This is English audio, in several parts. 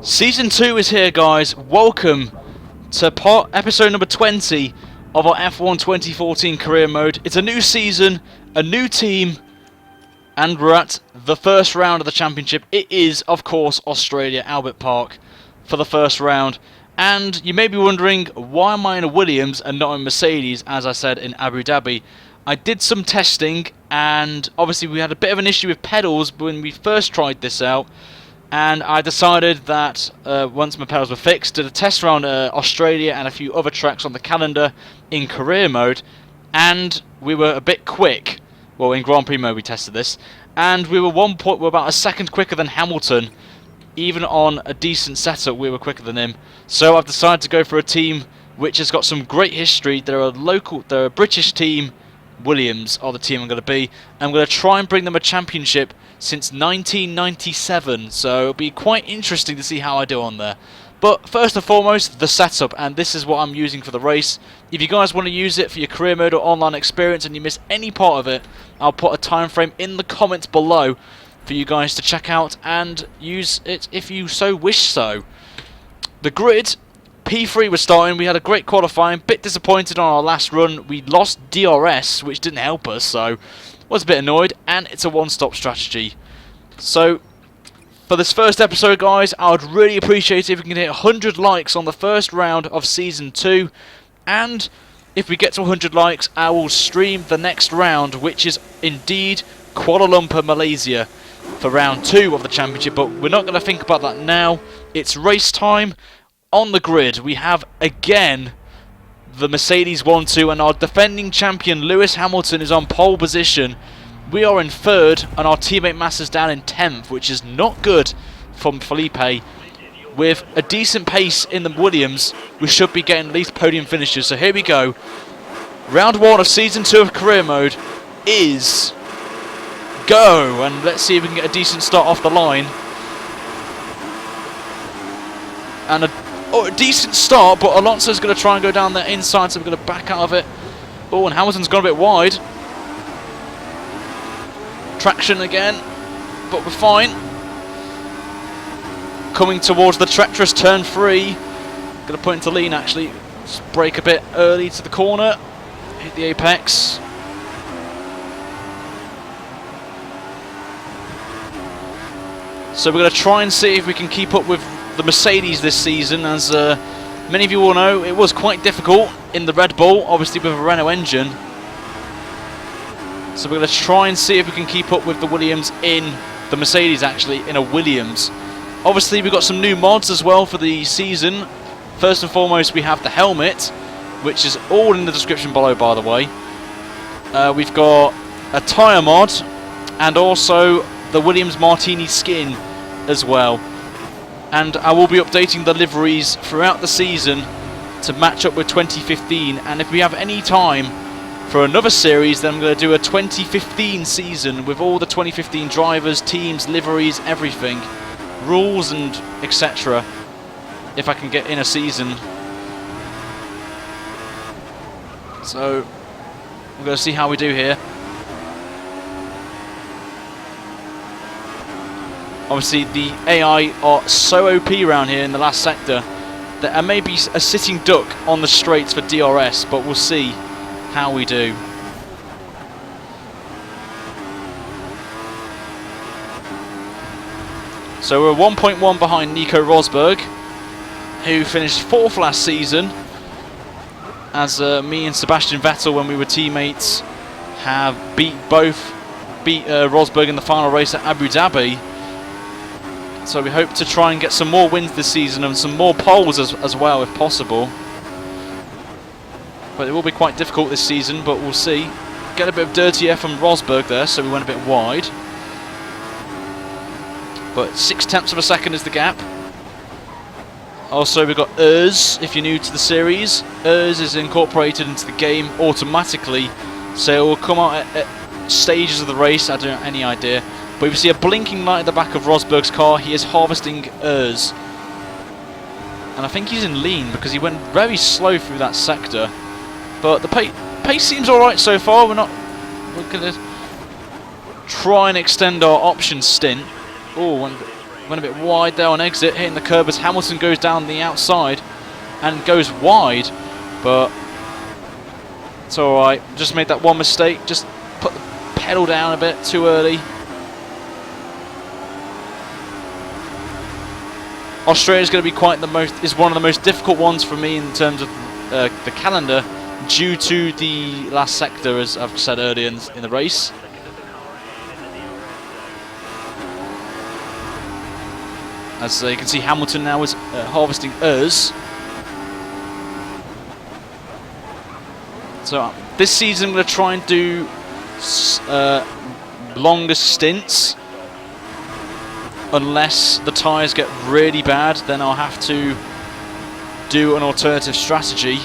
Season 2 is here, guys. Welcome to episode number 20 of our F1 2014 career mode. It's a new season, a new team, and we're at the first round of the championship. It is, of course, Australia, Albert Park, for the first round. And you may be wondering, why am I in a Williams and not in Mercedes, as I said in Abu Dhabi? I did some testing, and obviously we had a bit of an issue with pedals when we first tried this out. And I decided that once my pedals were fixed, did a test around Australia and a few other tracks on the calendar in career mode, and we were a bit quick. Well, in Grand Prix mode we tested this, and we were we're about a second quicker than Hamilton. Even on a decent setup, we were quicker than him. So I've decided to go for a team which has got some great history. They're a British team. Williams are the team I'm going to be. I'm going to try and bring them a championship since 1997, so it'll be quite interesting to see how I do on there. But first and foremost, the setup, and this is what I'm using for the race. If you guys want to use it for your career mode or online experience and you miss any part of it, I'll put a time frame in the comments below for you guys to check out and use it if you so wish so. The grid, P3 was starting. We had a great qualifying. Bit disappointed on our last run. We lost DRS, which didn't help us, so was a bit annoyed. And it's a one-stop strategy. So for this first episode, guys, I would really appreciate it if we can hit 100 likes on the first round of Season 2. And if we get to 100 likes, I will stream the next round, which is indeed Kuala Lumpur, Malaysia, for round 2 of the championship. But we're not going to think about that now. It's race time. On the grid, we have, again, the Mercedes 1-2, and our defending champion, Lewis Hamilton, is on pole position. We are in 3rd, and our teammate Massa's down in 10th, which is not good from Felipe. With a decent pace in the Williams, we should be getting at least podium finishes. So here we go. Round 1 of Season 2 of career mode is go, and let's see if we can get a decent start off the line. And a decent start, but Alonso's going to try and go down the inside, so we're going to back out of it. Oh, and Hamilton's gone a bit wide. Traction again, but we're fine. Coming towards the treacherous turn 3. Going to put into lean, actually. Just brake a bit early to the corner. Hit the apex. So we're going to try and see if we can keep up with the Mercedes this season. As many of you will know, it was quite difficult in the Red Bull, obviously with a Renault engine. So we're going to try and see if we can keep up with the Williams in the Mercedes, actually, in a Williams. Obviously, we've got some new mods as well for the season. First and foremost, we have the helmet, which is all in the description below, by the way. We've got a tyre mod, and also the Williams Martini skin as well. And I will be updating the liveries throughout the season to match up with 2015. And if we have any time for another series, then I'm going to do a 2015 season with all the 2015 drivers, teams, liveries, everything, rules and etc. if I can get in a season. So we're going to see how we do here. Obviously, the AI are so OP around here in the last sector that I may be a sitting duck on the straights for DRS, but we'll see how we do. So we're 1.1 behind Nico Rosberg, who finished 4th last season, as me and Sebastian Vettel, when we were teammates, have beat Rosberg in the final race at Abu Dhabi. So we hope to try and get some more wins this season and some more poles as well, if possible. But it will be quite difficult this season, but we'll see. Get a bit of dirty air from Rosberg there, so we went a bit wide. But 0.6 of a second is the gap. Also, we've got ERS, if you're new to the series. ERS is incorporated into the game automatically, so it will come out at stages of the race. I don't have any idea. But if you see a blinking light at the back of Rosberg's car, he is harvesting ERS. And I think he's in lean because he went very slow through that sector. But the pace seems alright so far. We're going to try and extend our option stint. Oh, Went a bit wide there on exit, hitting the curb as Hamilton goes down the outside and goes wide, but it's alright. Just made that one mistake, just put the pedal down a bit too early. Australia is going to be one of the most difficult ones for me in terms of the calendar, due to the last sector, as I've said earlier in the race. As you can see, Hamilton now is harvesting us. So this season I'm going to try and do longer stints. Unless the tyres get really bad, then I'll have to do an alternative strategy.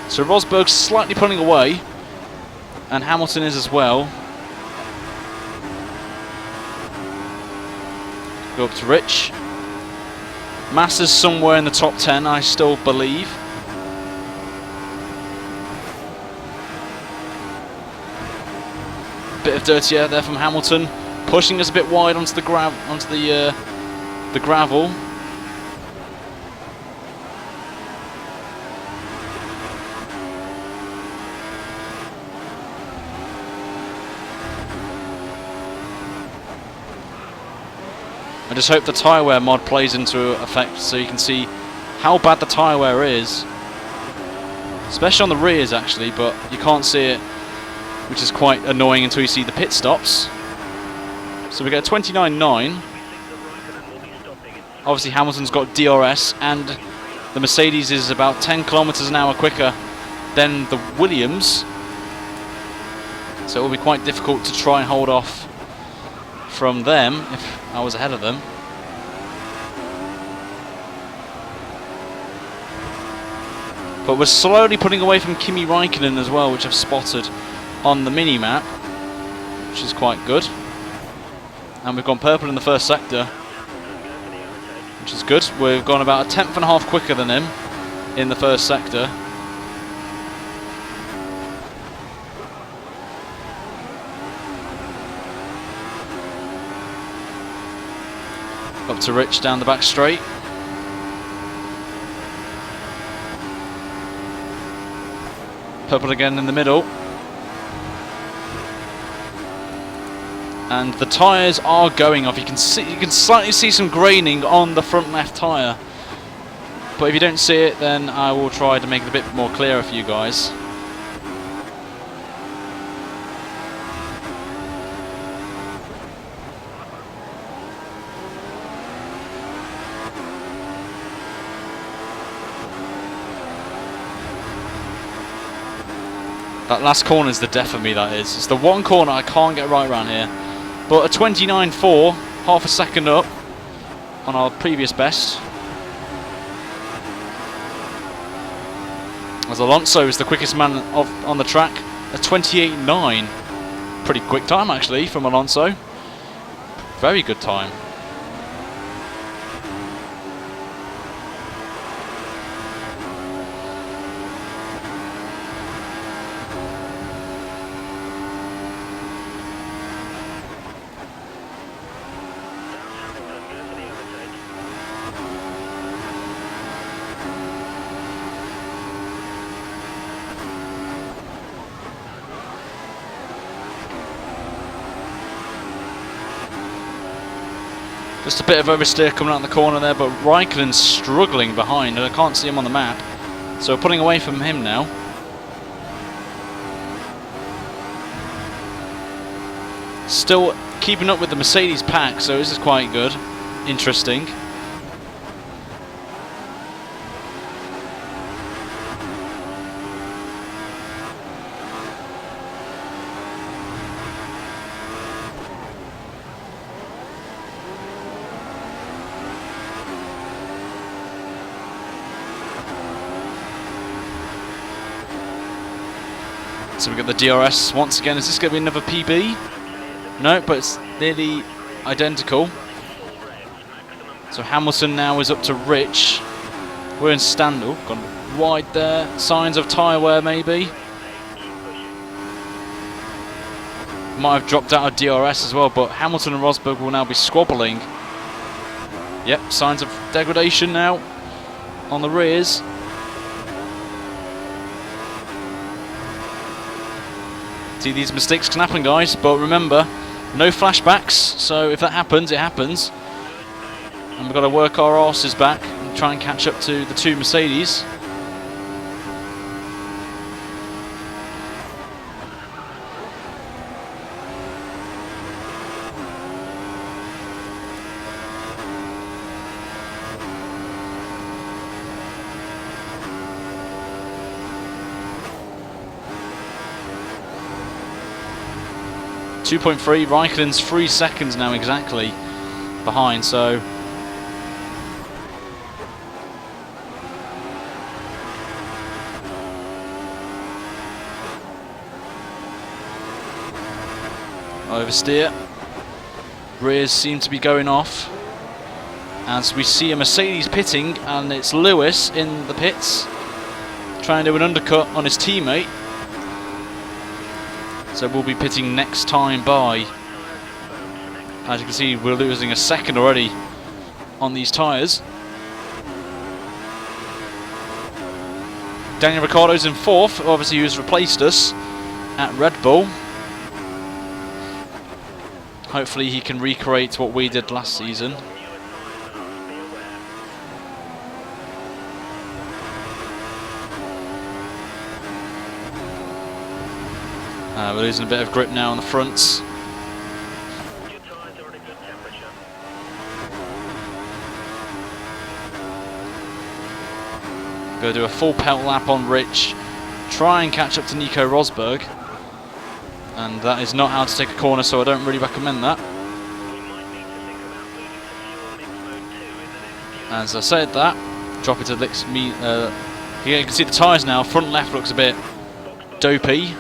So Rosberg's slightly pulling away, and Hamilton is as well. Go up to Rich. Massa's somewhere in the top 10, I still believe. Bit of dirty air there from Hamilton, pushing us a bit wide onto the gravel. I just hope the tyre wear mod plays into effect so you can see how bad the tyre wear is. Especially on the rears actually, but you can't see it, which is quite annoying until you see the pit stops. So we get 29.9. Obviously Hamilton's got DRS, and the Mercedes is about 10 kilometers an hour quicker than the Williams. So it will be quite difficult to try and hold off from them if I was ahead of them. But we're slowly putting away from Kimi Räikkönen as well, which I've spotted on the mini-map, which is quite good. And we've gone purple in the first sector, which is good. We've gone about a tenth and a half quicker than him in the first sector. Up to Rich down the back straight. Purple again in the middle. And the tyres are going off. You can slightly see some graining on the front left tyre. But if you don't see it, then I will try to make it a bit more clearer for you guys. That last corner is the death of me, that is. It's the one corner I can't get right around here. But a 29.4, half a second up on our previous best. As Alonso is the quickest man on the track, a 28.9. Pretty quick time actually from Alonso. Very good time. Just a bit of oversteer coming out the corner there, but Raikkonen's struggling behind, and I can't see him on the map. So we're pulling away from him now. Still keeping up with the Mercedes pack, so this is quite good. Interesting. So we got the DRS once again. Is this going to be another PB? No, but it's nearly identical. So Hamilton now is up to Rich. We're in stand. Oh, gone wide there. Signs of tyre wear maybe. Might have dropped out of DRS as well, but Hamilton and Rosberg will now be squabbling. Yep, signs of degradation now on the rears. See, these mistakes can happen, guys, but remember, no flashbacks, so if that happens, it happens. And we've got to work our arses back and try and catch up to the two Mercedes. .3, Raikkonen's 3 seconds now exactly behind, so oversteer. Rears seem to be going off as we see a Mercedes pitting, and it's Lewis in the pits trying to do an undercut on his teammate. So we'll be pitting next time by. As you can see, we're losing a second already on these tyres. Daniel Ricciardo's in 4th, obviously who's replaced us at Red Bull. Hopefully he can recreate what we did last season. We're losing a bit of grip now on the fronts. Going to do a full pelt lap on Rich, try and catch up to Nico Rosberg, and that is not how to take a corner, so I don't really recommend that. As I said that, drop it to me. You can see the tyres now. Front left looks a bit dopey.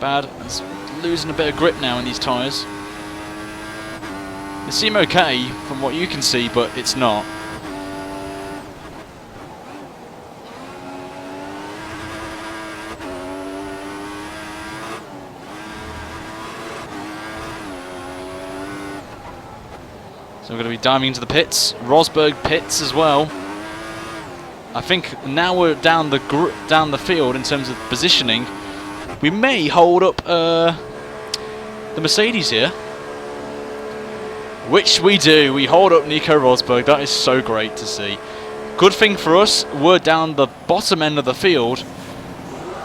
Bad. It's losing a bit of grip now in these tyres. They seem okay from what you can see, but it's not. So we're going to be diving into the pits. Rosberg pits as well. I think now we're down the field in terms of positioning. We may hold up the Mercedes here. Which we do. We hold up Nico Rosberg. That is so great to see. Good thing for us, we're down the bottom end of the field,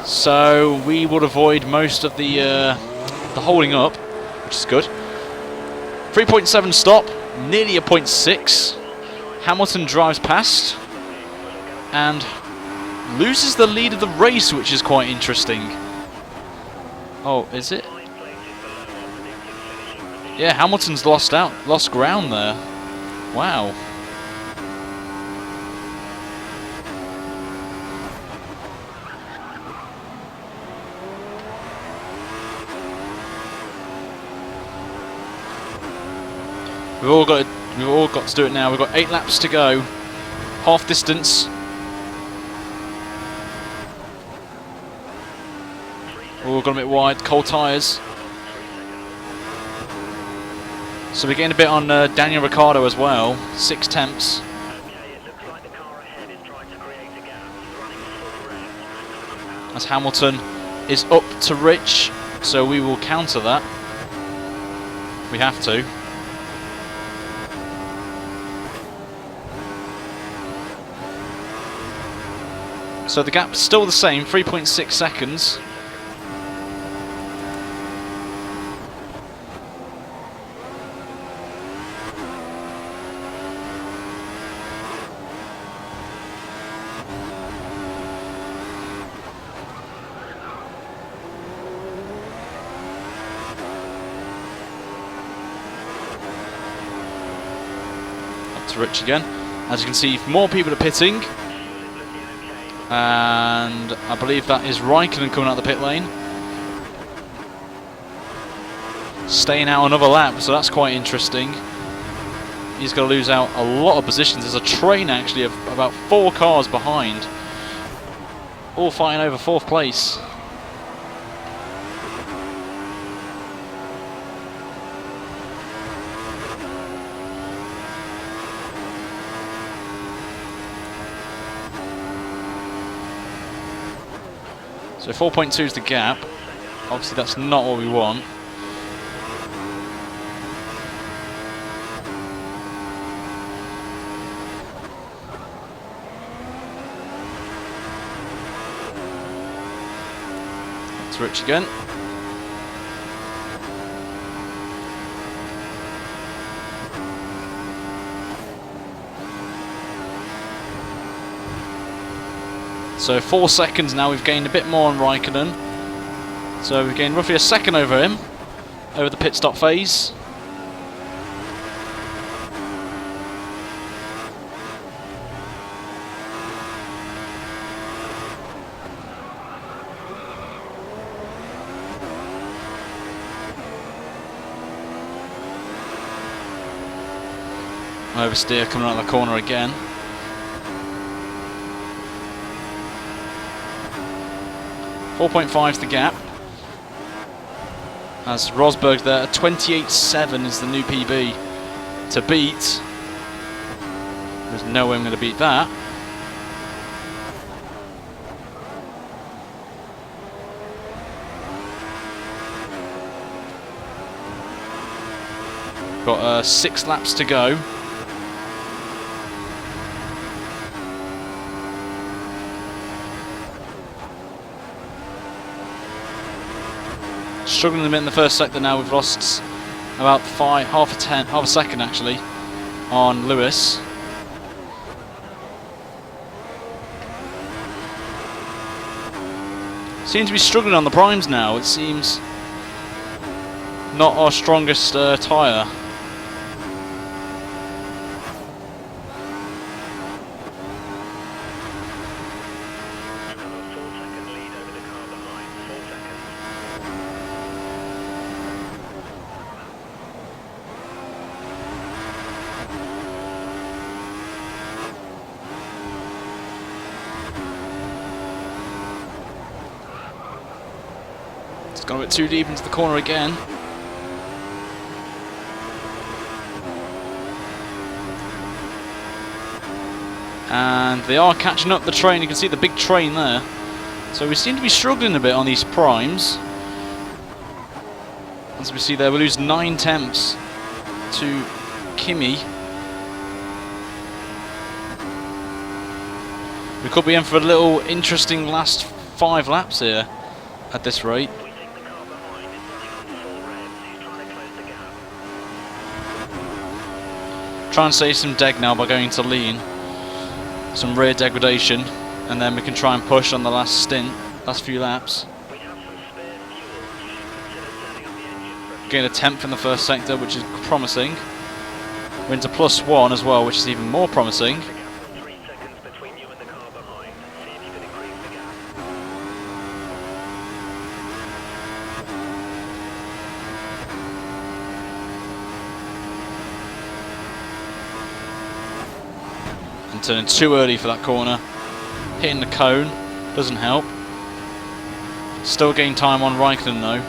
so we would avoid most of the holding up, which is good. 3.7 stop, nearly a 0.6. Hamilton drives past and loses the lead of the race, which is quite interesting. Oh, is it? Yeah, Hamilton's lost ground there. Wow. We've all got to do it now. We've got 8 laps to go. Half distance. Oh, got a bit wide. Cold tyres. So we're getting a bit on Daniel Ricciardo as well. 6 temps. As Hamilton is up to Rich, so we will counter that. We have to. So the gap's still the same, 3.6 seconds. Up to Rich again. As you can see, more people are pitting. And I believe that is Raikkonen coming out of the pit lane. Staying out another lap, so that's quite interesting. he's going to lose out a lot of positions. There's a train actually of about 4 cars behind, all fighting over 4th place. So 4.2 is the gap. Obviously that's not what we want. It's Rich again. So 4 seconds now, we've gained a bit more on Raikkonen. So we've gained roughly a second over him, over the pit stop phase. Oversteer coming around the corner again. .5 is the gap. As Rosberg there, 28.7 is the new PB to beat. There's no way I'm going to beat that. Got 6 laps to go. Struggling a bit in the first sector now. We've lost about half a second actually on Lewis. Seems to be struggling on the primes now. It seems not our strongest tyre. Gone a bit too deep into the corner again. And they are catching up the train. You can see the big train there. So we seem to be struggling a bit on these primes. As we see there, we lose 9 tenths to Kimi. We could be in for a little interesting last 5 laps here at this rate. Try and save some deg now by going to lean, some rear degradation, and then we can try and push on the last few laps. Gain a 10th in the first sector, which is promising. We're into +1 as well, which is even more promising. Turning too early for that corner. Hitting the cone doesn't help. Still gain time on Raikkonen though.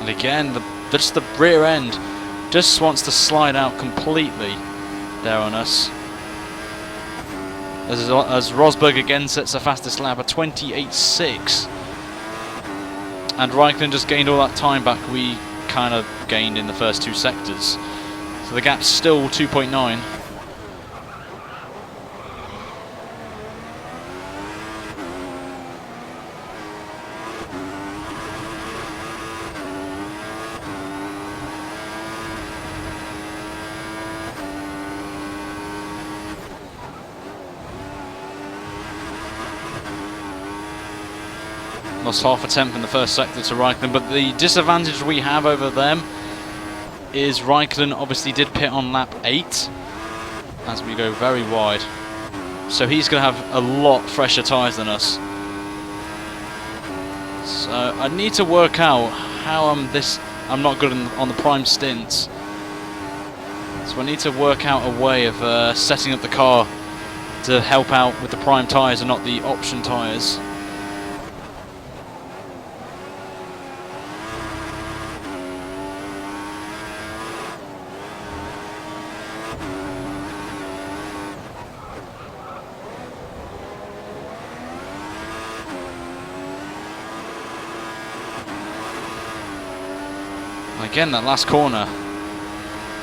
And again, just the rear end just wants to slide out completely there on us. As Rosberg again sets the fastest lap at 28.6. And Raikkonen just gained all that time back we kind of gained in the first 2 sectors. So the gap's still 2.9. Lost half a tenth in the first sector to Raikkonen, but the disadvantage we have over them is Raikkonen obviously did pit on lap 8 as we go very wide. So he's going to have a lot fresher tyres than us. So I need to work out how I'm not good on the prime stints. So I need to work out a way of setting up the car to help out with the prime tyres and not the option tyres. Again, that last corner,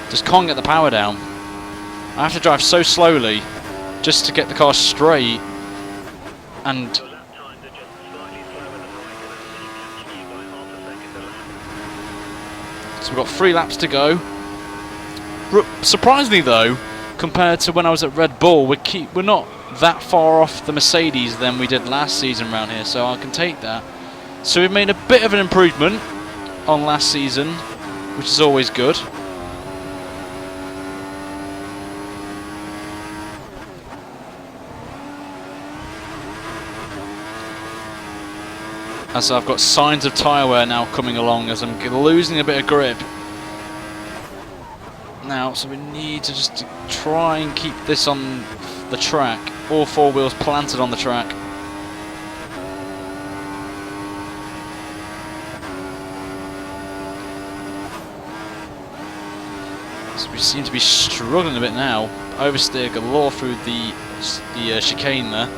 just can't get the power down. I have to drive so slowly just to get the car straight, and so we've got 3 laps to go. Surprisingly though, compared to when I was at Red Bull, we're not that far off the Mercedes than we did last season around here, so I can take that. So we've made a bit of an improvement on last season, which is always good. As I've got signs of tyre wear now coming along as I'm losing a bit of grip now, so we need to just try and keep this on the track. All 4 wheels planted on the track. So we seem to be struggling a bit now. Oversteer galore through the chicane there.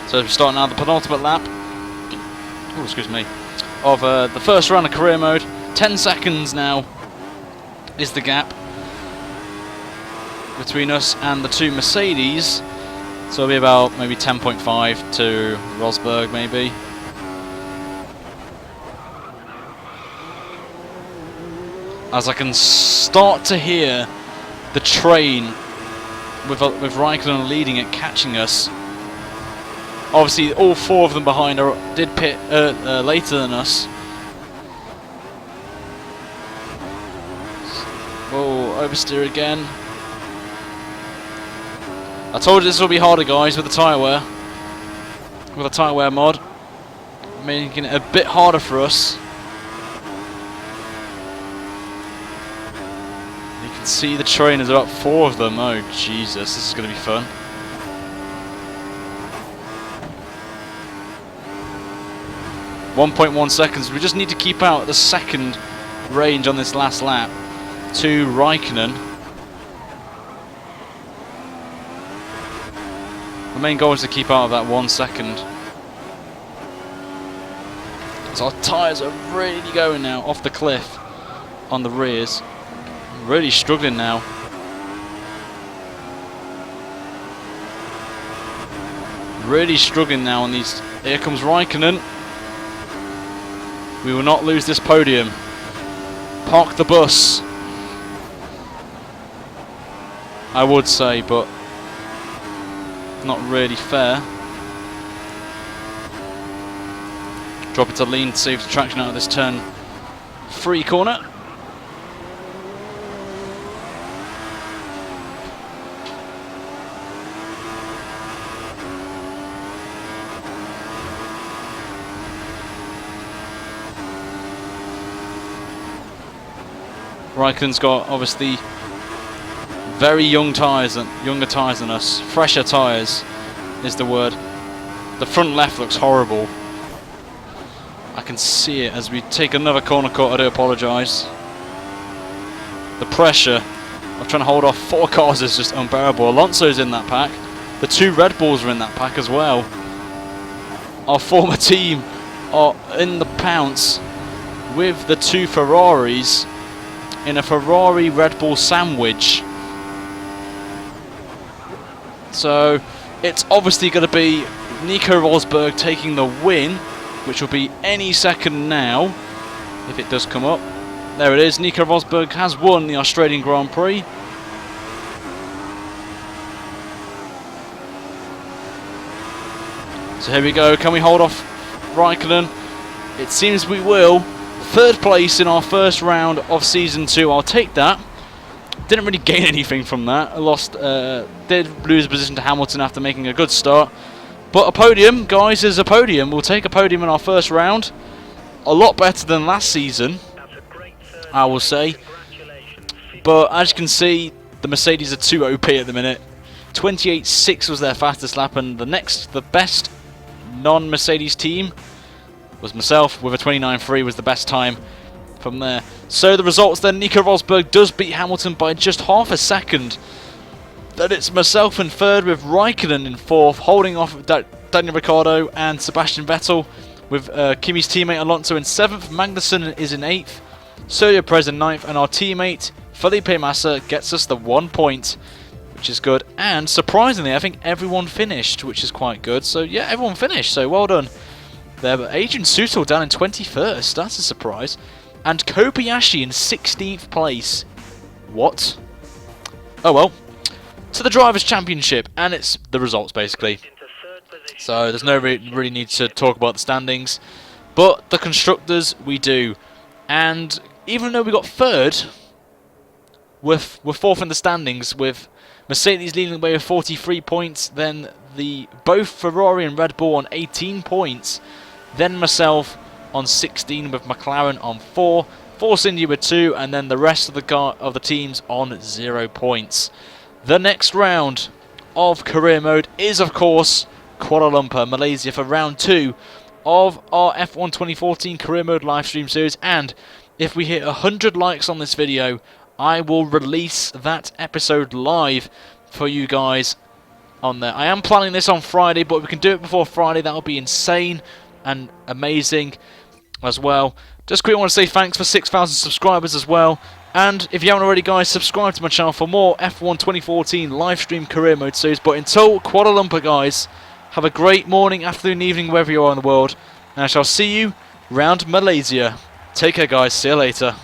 So we're starting now the penultimate lap, oh, excuse me, of the first round of career mode. 10 seconds now is the gap between us and the 2 Mercedes. So it'll be about maybe 10.5 to Rosberg maybe. As I can start to hear the train with Raikkonen leading it, catching us. Obviously, all 4 of them behind did pit later than us. Oh, oversteer again. I told you this will be harder, guys, with the tyre wear. With the tyre wear mod, making it a bit harder for us. You can see the train is about 4 of them. Oh Jesus, this is going to be fun. .1 seconds. We just need to keep out the second range on this last lap to Raikkonen. The main goal is to keep out of that 1 second. So our tyres are really going now off the cliff on the rears. Really struggling now. Really struggling now on these. Here comes Raikkonen. We will not lose this podium. Park the bus, I would say, but not really fair. Drop it to lean to save the traction out of this turn 3 corner. Raikkonen's got obviously very young tyres, younger tyres than us. Fresher tyres is the word. The front left looks horrible. I can see it as we take another corner cut. I do apologise. The pressure of trying to hold off 4 cars is just unbearable. Alonso's in that pack. The 2 Red Bulls are in that pack as well. Our former team are in the pounce with the 2 Ferraris. in a Ferrari Red Bull sandwich. So it's obviously going to be Nico Rosberg taking the win, which will be any second now, if it does come up. There it is, Nico Rosberg has won the Australian Grand Prix. So here we go, can we hold off Raikkonen? It seems we will. Third place in our first round of Season 2, I'll take that. Didn't really gain anything from that. I lost, did lose a position to Hamilton after making a good start. But a podium, guys, is a podium. We'll take a podium in our first round. A lot better than last season, I will say. But as you can see, the Mercedes are too OP at the minute. 28.6 was their fastest lap, and the best non-Mercedes team was myself with a 29.3 was the best time from there. So the results then, Nico Rosberg does beat Hamilton by just half a second. Then it's myself in third with Raikkonen in fourth, holding off Daniel Ricciardo and Sebastian Vettel, with Kimi's teammate Alonso in seventh. Magnussen is in eighth, Sergio Perez in ninth, and our teammate Felipe Massa gets us the 1 point, which is good. And surprisingly, I think everyone finished, which is quite good. So yeah, everyone finished, so well done there. But Adrian Sutil down in 21st, that's a surprise. And Kobayashi in 16th place. What? Oh well. To the Drivers' Championship, and it's the results basically. So there's no really need to talk about the standings. But the Constructors, we do. And even though we got third, we're fourth in the standings, with Mercedes leading the way with 43 points, then both Ferrari and Red Bull on 18 points, then myself on 16 with McLaren on 4, Force India with 2, and then the rest of the teams on 0 points. The next round of career mode is, of course, Kuala Lumpur, Malaysia, for round 2 of our F1 2014 career mode live stream series. And if we hit 100 likes on this video, I will release that episode live for you guys on there. I am planning this on Friday, but if we can do it before Friday, that would be insane and amazing as well. Just quickly want to say thanks for 6,000 subscribers as well. And if you haven't already, guys, subscribe to my channel for more F1 2014 live stream career mode series. But until Kuala Lumpur, guys, have a great morning, afternoon, evening, wherever you are in the world. And I shall see you round Malaysia. Take care, guys. See you later.